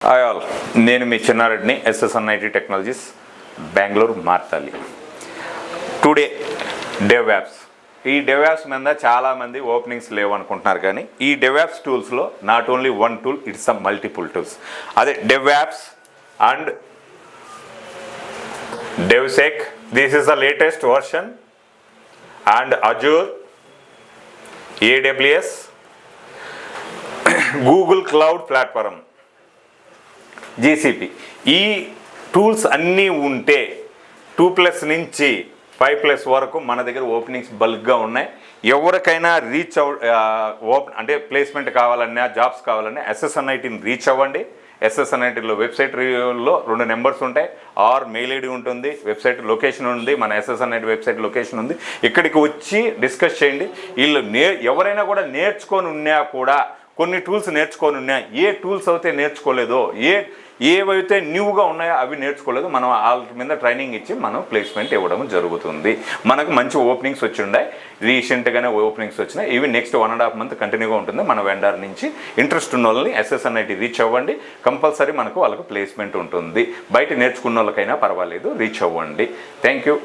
Hi all, నేను మీ చిన్నారెడ్డిని, SSNIT టెక్నాలజీస్ బెంగళూరు మార్తాలి. Today dev apps. ఈ డెవ్ యాప్స్ మీద చాలామంది ఓపెనింగ్స్ లేవు అనుకుంటున్నారు, కానీ ఈ డెవ్ యాప్స్ టూల్స్లో not only one tool, it's some multiple tools. అదే dev apps and DevSec, this is the latest version, and Azure, AWS, Google Cloud Platform, GCP. ఈ టూల్స్ అన్నీ ఉంటే 2+ నుంచి 5+ వరకు మన దగ్గర ఓపెనింగ్స్ బల్క్గా ఉన్నాయి. ఎవరికైనా రీచ్ అంటే ప్లేస్మెంట్ కావాలన్నా, జాబ్స్ కావాలన్నా SSNITని రీచ్ అవ్వండి. SSNITలో వెబ్సైట్లో 2 నెంబర్స్ ఉంటాయి, ఆర్ మెయిల్ ఐడి ఉంటుంది, వెబ్సైట్ లొకేషన్ ఉంది, మన SSNIT వెబ్సైట్ లొకేషన్ ఉంది. ఇక్కడికి వచ్చి డిస్కస్ చేయండి. వీళ్ళు ఎవరైనా కూడా నేర్చుకొని ఉన్నా కూడా, కొన్ని టూల్స్ నేర్చుకొని ఉన్నా, ఏ టూల్స్ అయితే నేర్చుకోలేదో, ఏవైతే న్యూగా ఉన్నాయో అవి నేర్చుకోలేదు, మనం వాళ్ళ మీద ట్రైనింగ్ ఇచ్చి మనం ప్లేస్మెంట్ ఇవ్వడం జరుగుతుంది. మనకు మంచి ఓపెనింగ్స్ వచ్చి ఉన్నాయి, రీసెంట్గానే ఓపెనింగ్స్ వచ్చినాయి. ఇవి నెక్స్ట్ 1.5 మంత్ కంటిన్యూగా ఉంటుంది. మన వెండర్ నుంచి ఇంట్రెస్ట్ ఉన్న వాళ్ళని SSNIT రీచ్ అవ్వండి. కంపల్సరీ వాళ్ళకు ప్లేస్మెంట్ ఉంటుంది. బయట నేర్చుకున్న వాళ్ళకైనా పర్వాలేదు, రీచ్ అవ్వండి. Thank you.